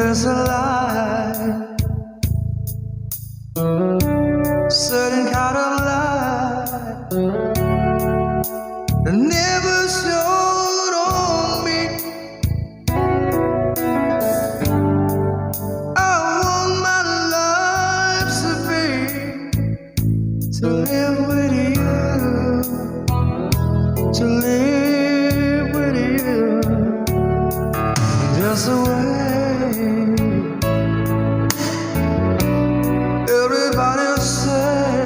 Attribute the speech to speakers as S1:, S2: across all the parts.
S1: there's a light, certain kind of light that never showed on me. I want my life to be, to live with you, to live with you. Just the way everybody said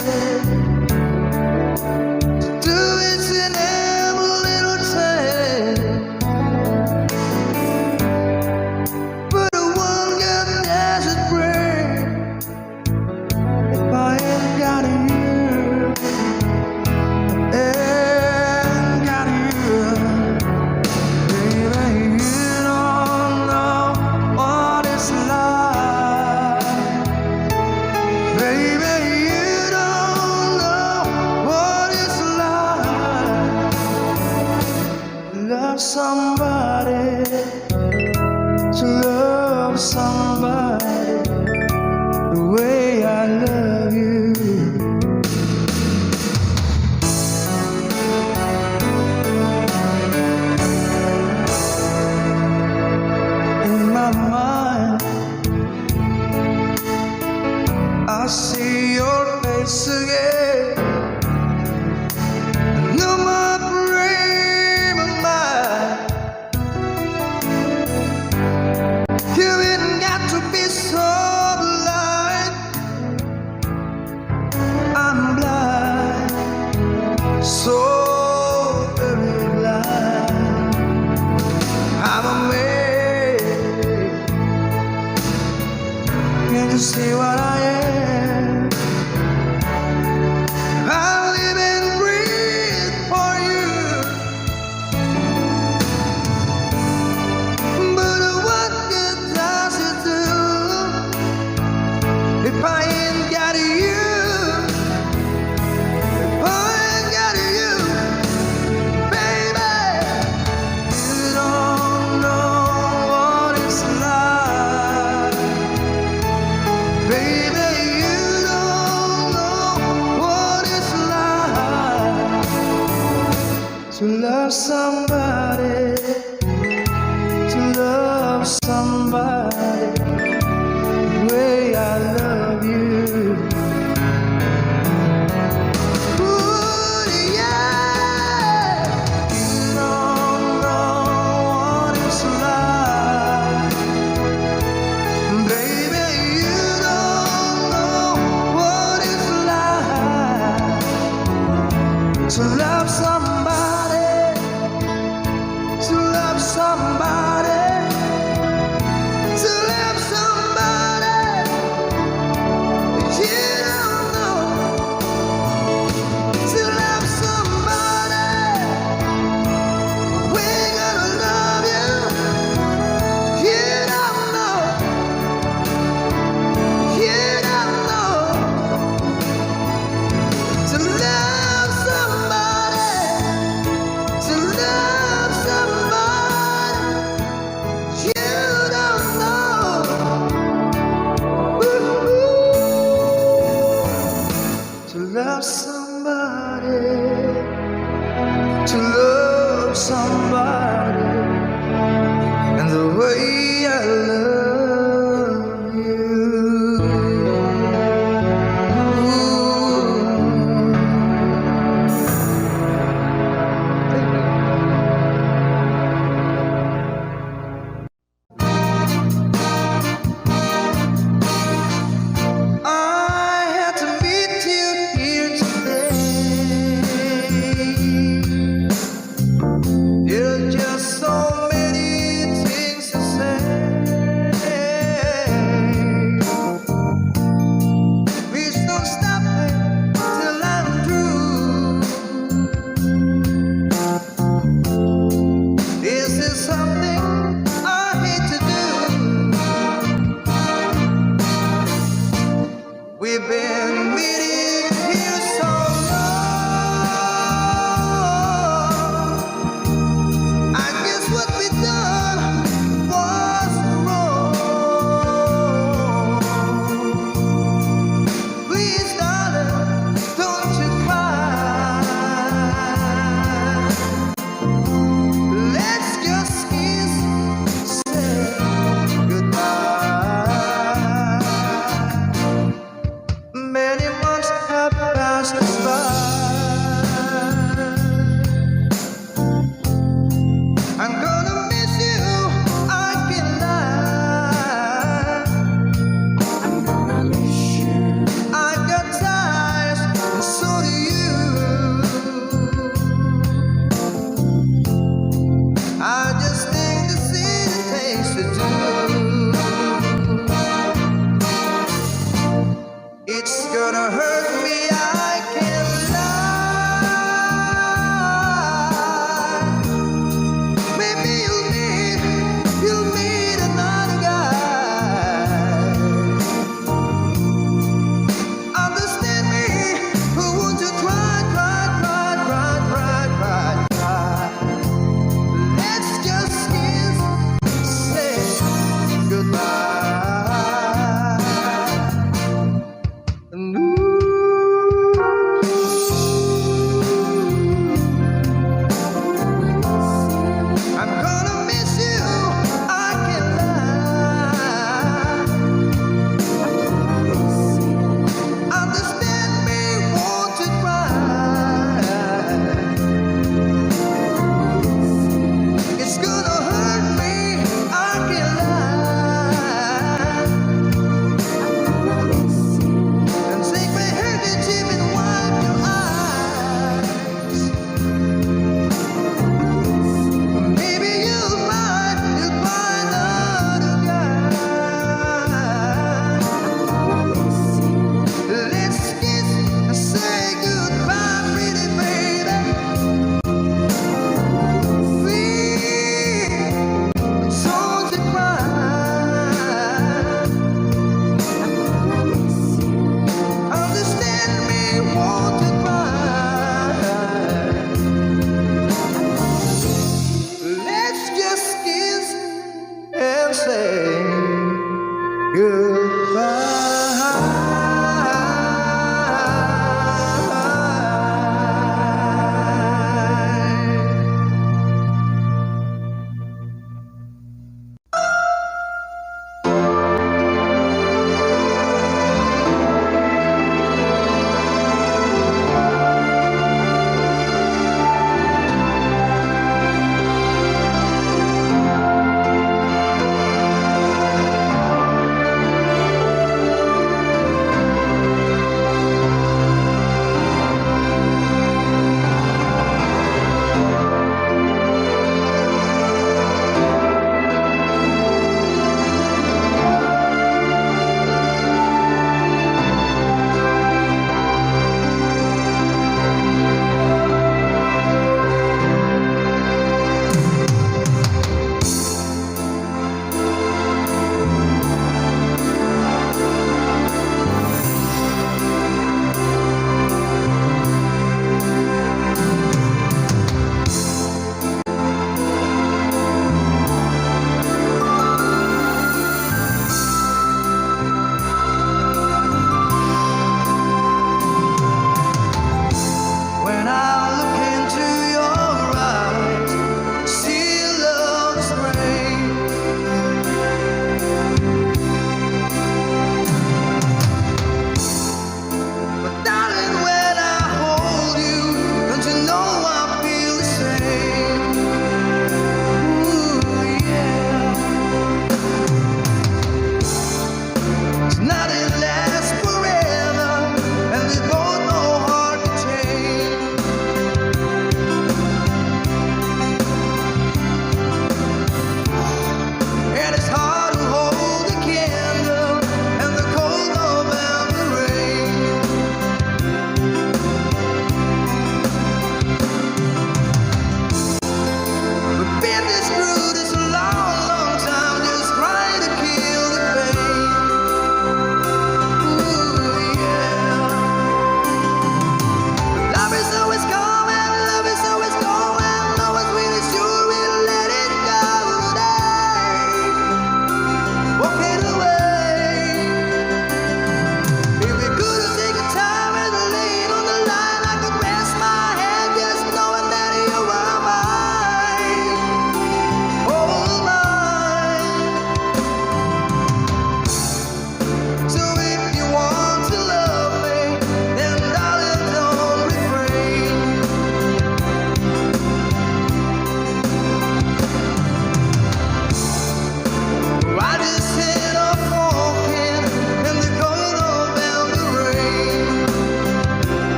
S1: to do it in every little thing, but the one got dashed brain. If I ain't got you, ain't got you, baby, you don't know what it's like. Baby, you don't know what it's like to love somebody, to love somebody the way I love you. In my mind, I see your face again. I know my frame of mind. You ain't got to be so blind. I'm blind, so very blind. I'm a man. Can't you see what I am? I live and breathe for you. But what good does it do if I ain't got you? If I ain't got you, baby, you don't know what it's like. Baby, goodbye.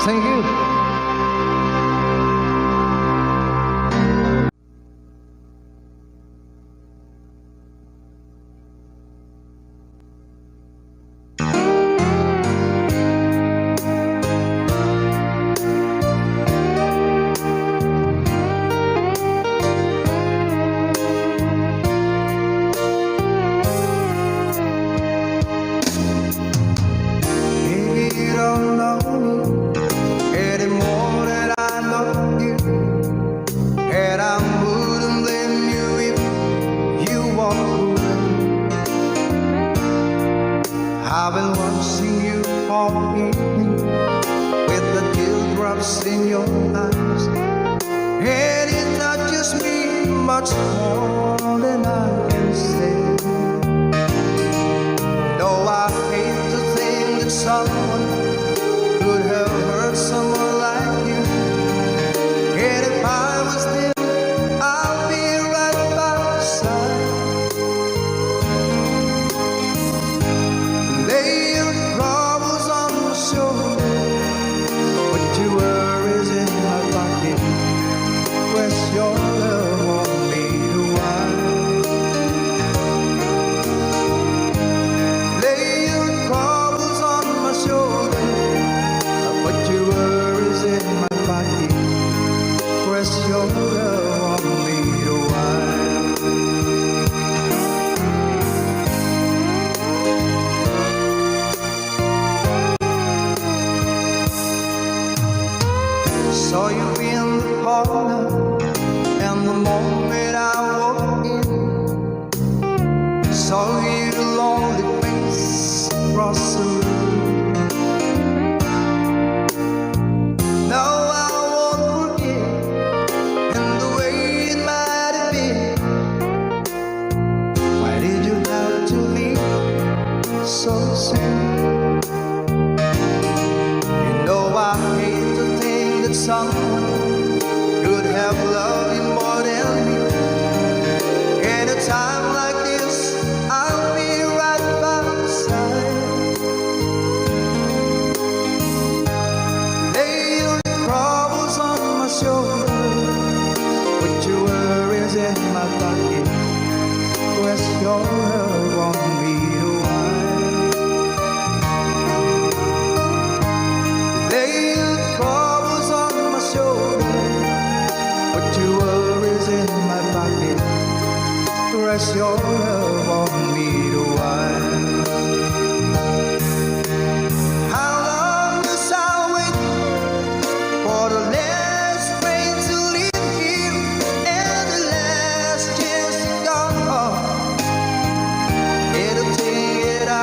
S1: Thank you. Maybe you don't know me anymore than I know you, and I wouldn't blame you if you walk away. I've been watching you all evening with the teardrops in your eyes, and it touches me much more than I can say. No, I hate to think that someone could have hurt someone like you, and if I was there, I'll be right by your side. Lay your troubles on my shoulder, put your worries in my pocket, press your love on me to wine. Lay your troubles on my shoulder, put your worries in my pocket, press your love on me to wine. Saw you in the corner, and the moment I walked in, saw your lonely face across the room. Now I won't forget, and the way it might have been. Why did you have to leave so soon? You know I hate to think that someone could have loved you more than me. At a time like this, I'll be right by your side. Lay your troubles on my shoulder, put your worries in my pocket, press your love on me to wine. Lay your troubles on my shoulder, put your worries in my pocket, press your love on me to wine. How long must I wait for the last train to leave here and the last chance to go? It'll take it I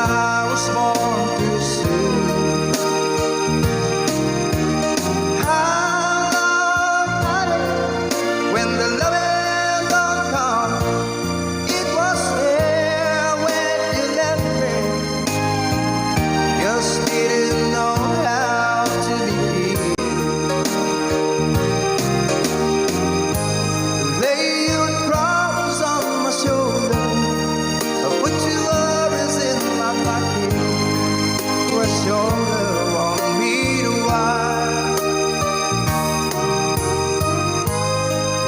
S1: was born too soon. How long, honey, when the loving don't come? It was there when you left me, just didn't know how to begin. Lay your troubles on my shoulder, put your worries in my pocket, press your love on me to wine.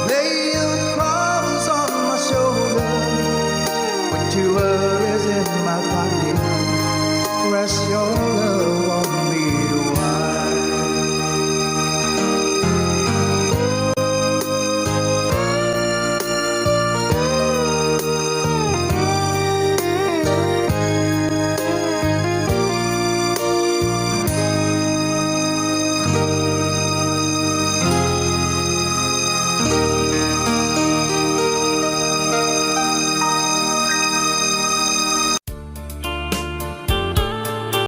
S1: Lay your troubles on my shoulder, put your worries in my pocket, press your